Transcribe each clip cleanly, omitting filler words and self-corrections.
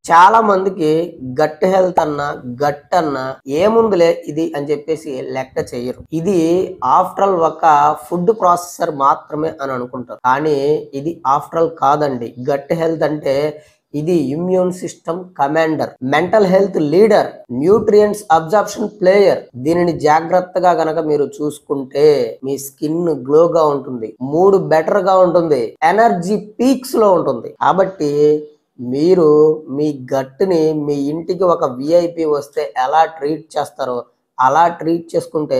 చాలా మందికి gut health అన్నా గట్ అన్నా ఏముందిలే ఇది అని చెప్పేసి లెక్క చేయరు. ఇది ఆఫ్టర్ ఆల్ ఒక ఫుడ్ ప్రాసెసర్ మాత్రమే అని అనుకుంటారు. కానీ ఇది ఆఫ్టర్ ఆల్ కాదండి. గట్ హెల్త్ అంటే ఇది immune system commander, mental health leader, nutrients absorption player. దీనిని జాగ్రత్తగా గనక మీరు చూసుకుంటే మీ స్కిన్ గ్లోగా ఉంటుంది, మూడ్ బెటర్ గా ఉంటుంది, ఎనర్జీ పీక్స్ లో ఉంటుంది. కాబట్టి మీరు మీ గట్టుని మీ ఇంటికి ఒక విఐపి వస్తే ఎలా ట్రీట్ చేస్తారో అలా ట్రీట్ చేసుకుంటే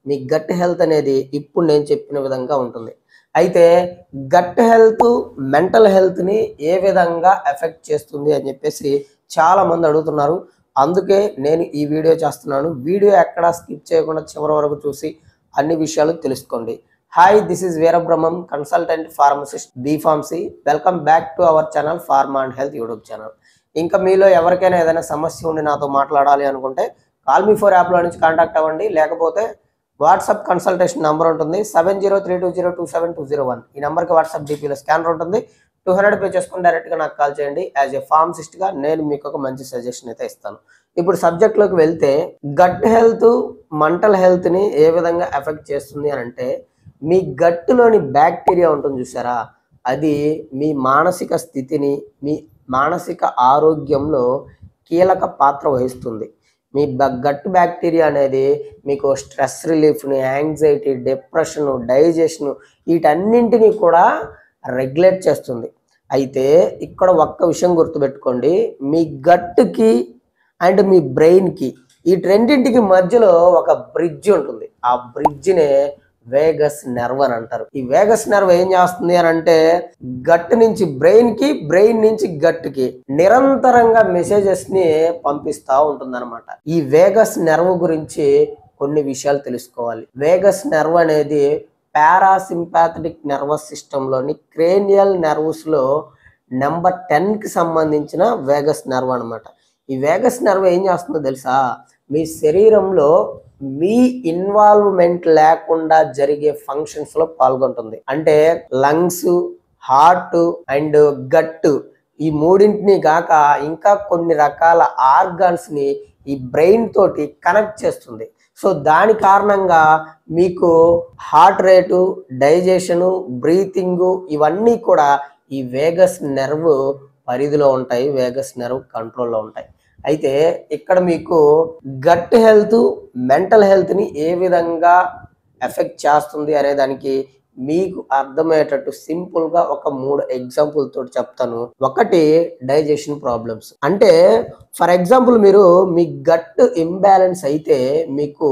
మీ గట్ హెల్త్ అనేది ఇప్పుడు నేను చెప్పిన విధంగా ఉంటుంది. అయితే గట్ హెల్త్ మెంటల్ హెల్త్ని ఏ విధంగా ఎఫెక్ట్ చేస్తుంది అని చెప్పేసి చాలా మంది అడుగుతున్నారు. అందుకే నేను ఈ వీడియో చేస్తున్నాను. వీడియో ఎక్కడా స్కిప్ చేయకుండా చివరి వరకు చూసి అన్ని విషయాలు తెలుసుకోండి. Hi, this is Veerabrahmam, consultant pharmacist B pharmacy. Welcome back to our channel pharma and health YouTube channel. ఇంకా మీలో ఎవరికైనా ఏదైనా సమస్య ఉండి నాతో మాట్లాడాలి అనుకుంటే కాల్ మీ ఫోర్ యాప్లో నుంచి కాంటాక్ట్ అవ్వండి. లేకపోతే వాట్సాప్ కన్సల్టేషన్ నెంబర్ ఉంటుంది 7032027201. ఈ నెంబర్కి వాట్సాప్ డిపిలో స్కానర్ ఉంటుంది. 200 పే చేసుకుని డైరెక్ట్గా నాకు కాల్ చేయండి. యాజ్ ఏ ఫార్మసిస్ట్గా నేను మీకు ఒక మంచి సజెషన్ అయితే ఇస్తాను. ఇప్పుడు సబ్జెక్ట్లోకి వెళ్తే గట్ హెల్త్ మెంటల్ హెల్త్ని ఏ విధంగా ఎఫెక్ట్ చేస్తుంది అని అంటే, మీ గట్టులోని బ్యాక్టీరియా ఉంటుంది చూసారా, అది మీ మానసిక స్థితిని, మీ మానసిక ఆరోగ్యంలో కీలక పాత్ర వహిస్తుంది. మీ గట్ బ్యాక్టీరియా అనేది మీకు స్ట్రెస్ రిలీఫ్ని, యాంగ్జైటీ, డిప్రెషను, డైజెషను వీటన్నింటినీ కూడా రెగ్యులేట్ చేస్తుంది. అయితే ఇక్కడ ఒక్క విషయం గుర్తుపెట్టుకోండి, మీ గట్టుకి అండ్ మీ బ్రెయిన్కి ఈ రెండింటికి మధ్యలో ఒక బ్రిడ్జ్ ఉంటుంది. ఆ బ్రిడ్జ్నే వేగస్ నర్వ్ అని అంటారు. ఈ వేగస్ నర్వ్ ఏం చేస్తుంది అని అంటే, గట్ నుంచి బ్రెయిన్ కి, బ్రెయిన్ నుంచి గట్ కి నిరంతరంగా మెసేజెస్ ని పంపిస్తా ఉంటుంది అనమాట. ఈ వేగస్ నర్వ్ గురించి కొన్ని విషయాలు తెలుసుకోవాలి. వేగస్ నర్వ్ అనేది పారాసింపాథటిక్ నర్వస్ సిస్టమ్ లోని క్రేనియల్ నర్వ్స్ లో నెంబర్ 10 కి సంబంధించిన వేగస్ నర్వ్ అనమాట. ఈ వేగస్ నర్వ్ ఏం చేస్తుందో తెలుసా, మీ శరీరంలో మీ ఇన్వాల్వ్మెంట్ లేకుండా జరిగే ఫంక్షన్స్ లో పాల్గొంటుంది. అంటే లంగ్స్, హార్ట్ అండ్ గట్ ఈ మూడింటిని కాక ఇంకా కొన్ని రకాల ఆర్గాన్స్ ని ఈ బ్రెయిన్ తోటి కనెక్ట్ చేస్తుంది. సో దాని కారణంగా మీకు హార్ట్ రేటు, డైజెషను, బ్రీతింగ్ ఇవన్నీ కూడా ఈ వేగస్ నెర్వ్ పరిధిలో ఉంటాయి, వేగస్ నెర్వ్ కంట్రోల్లో ఉంటాయి. అయితే ఇక్కడ మీకు గట్ హెల్త్ మెంటల్ హెల్త్ని ఏ విధంగా ఎఫెక్ట్ చేస్తుంది అనే దానికి మీకు అర్థమయ్యేటట్టు సింపుల్గా ఒక 3 ఎగ్జాంపుల్ తోటి చెప్తాను. ఒకటి, డైజెషన్ ప్రాబ్లమ్స్. అంటే ఫర్ ఎగ్జాంపుల్ మీరు మీ గట్ ఇంబ్యాలెన్స్ అయితే మీకు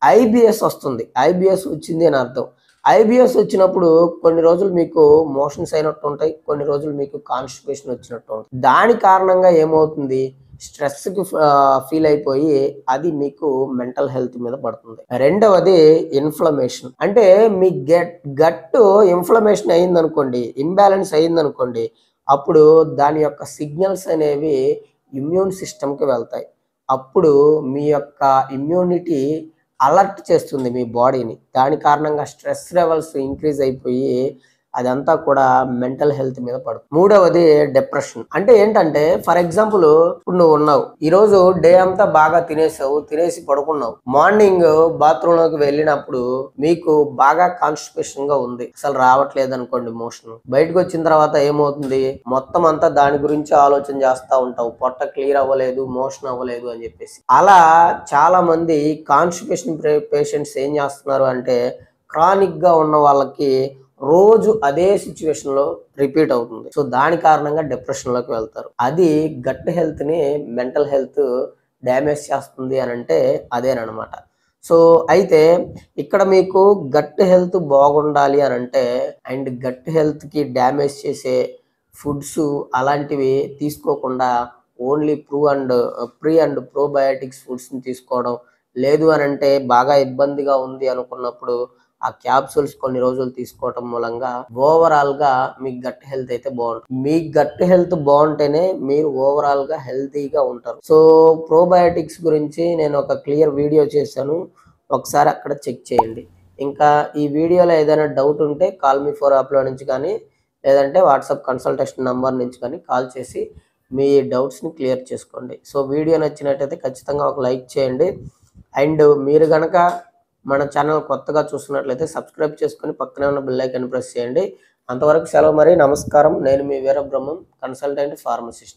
ఐబిఎస్ వస్తుంది. ఐబిఎస్ వచ్చింది అని అర్థం. ఐబిఎస్ వచ్చినప్పుడు కొన్ని రోజులు మీకు మోషన్స్ అయినట్టు ఉంటాయి, కొన్ని రోజులు మీకు కాన్స్టిపేషన్ వచ్చినట్టు ఉంటుంది. దాని కారణంగా ఏమవుతుంది, స్ట్రెస్కి ఫీల్ అయిపోయి అది మీకు మెంటల్ హెల్త్ మీద పడుతుంది. రెండవది ఇన్ఫ్లమేషన్. అంటే మీ గట్ ఇన్ఫ్లమేషన్ అయిందనుకోండి, ఇంబ్యాలెన్స్ అయిందనుకోండి, అప్పుడు దాని యొక్క సిగ్నల్స్ అనేవి ఇమ్యూన్ సిస్టమ్కి వెళ్తాయి. అప్పుడు మీ యొక్క ఇమ్యూనిటీ అలర్ట్ చేస్తుంది మీ బాడీని. దాని కారణంగా స్ట్రెస్ లెవెల్స్ ఇంక్రీజ్ అయిపోయి అదంతా కూడా మెంటల్ హెల్త్ మీద పడుతుంది. మూడవది డిప్రెషన్. అంటే ఏంటంటే ఫర్ ఎగ్జాంపుల్ ఇప్పుడు నువ్వు ఉన్నావు, ఈరోజు డే అంతా బాగా తినేసావు, తినేసి పడుకున్నావు, మార్నింగ్ బాత్రూమ్ లోకి వెళ్ళినప్పుడు మీకు బాగా కాన్స్టిపేషన్ గా ఉంది, అసలు రావట్లేదు అనుకోండి మోషన్. బయటకు వచ్చిన తర్వాత ఏమవుతుంది, మొత్తం అంతా దాని గురించి ఆలోచన చేస్తా ఉంటావు, పొట్ట క్లియర్ అవ్వలేదు, మోషన్ అవ్వలేదు అని చెప్పేసి. అలా చాలా మంది కాన్స్టిపేషన్ పేషెంట్స్ ఏం చేస్తున్నారు అంటే, క్రానిక్ గా ఉన్న వాళ్ళకి రోజు అదే సిచ్యువేషన్ లో రిపీట్ అవుతుంది. సో దాని కారణంగా డిప్రెషన్ లోకి వెళ్తారు. అది గట్ హెల్త్ ని, మెంటల్ హెల్త్ డ్యామేజ్ చేస్తుంది అని అంటే అదేనమాట. సో అయితే ఇక్కడ మీకు గట్ హెల్త్ బాగుండాలి అని అంటే, అండ్ గట్ హెల్త్ కి డ్యామేజ్ చేసే ఫుడ్స్ అలాంటివి తీసుకోకుండా only pre and probiotics foods ని తీసుకోవడం, లేదు అని అంటే బాగా ఇబ్బందిగా ఉంది అనుకున్నప్పుడు ఆ క్యాప్సూల్స్ కొన్ని రోజులు తీసుకోవటం మూలంగా ఓవరాల్ గా మీ గట్ హెల్త్ అయితే బాగుంటుంది. మీ గట్ హెల్త్ బాగుంటేనే మీరు ఓవరాల్ గా హెల్తీగా ఉంటారు. సో ప్రోబయాటిక్స్ గురించి నేను ఒక క్లియర్ వీడియో చేశాను, ఒకసారి అక్కడ చెక్ చేయండి. ఇంకా ఈ వీడియోలో ఏదైనా డౌట్ ఉంటే కాల్ మీ ఫోర్ యాప్లో నుంచి కానీ, లేదంటే వాట్సాప్ కన్సల్టేషన్ నంబర్ నుంచి కానీ కాల్ చేసి మీ డౌట్స్ని క్లియర్ చేసుకోండి. సో వీడియో నచ్చినట్టయితే ఖచ్చితంగా ఒక లైక్ చేయండి. అండ్ మీరు కనుక మన ఛానల్ కొత్తగా చూస్తున్నట్లయితే సబ్స్క్రైబ్ చేసుకొని పక్కనే ఉన్న బెల్ ఐకాన్ ప్రెస్ చేయండి. అంతవరకు సెలవు మరి. నమస్కారం. నేను మీ వీరబ్రహ్మం, కన్సల్టెంట్ ఫార్మసిస్ట్.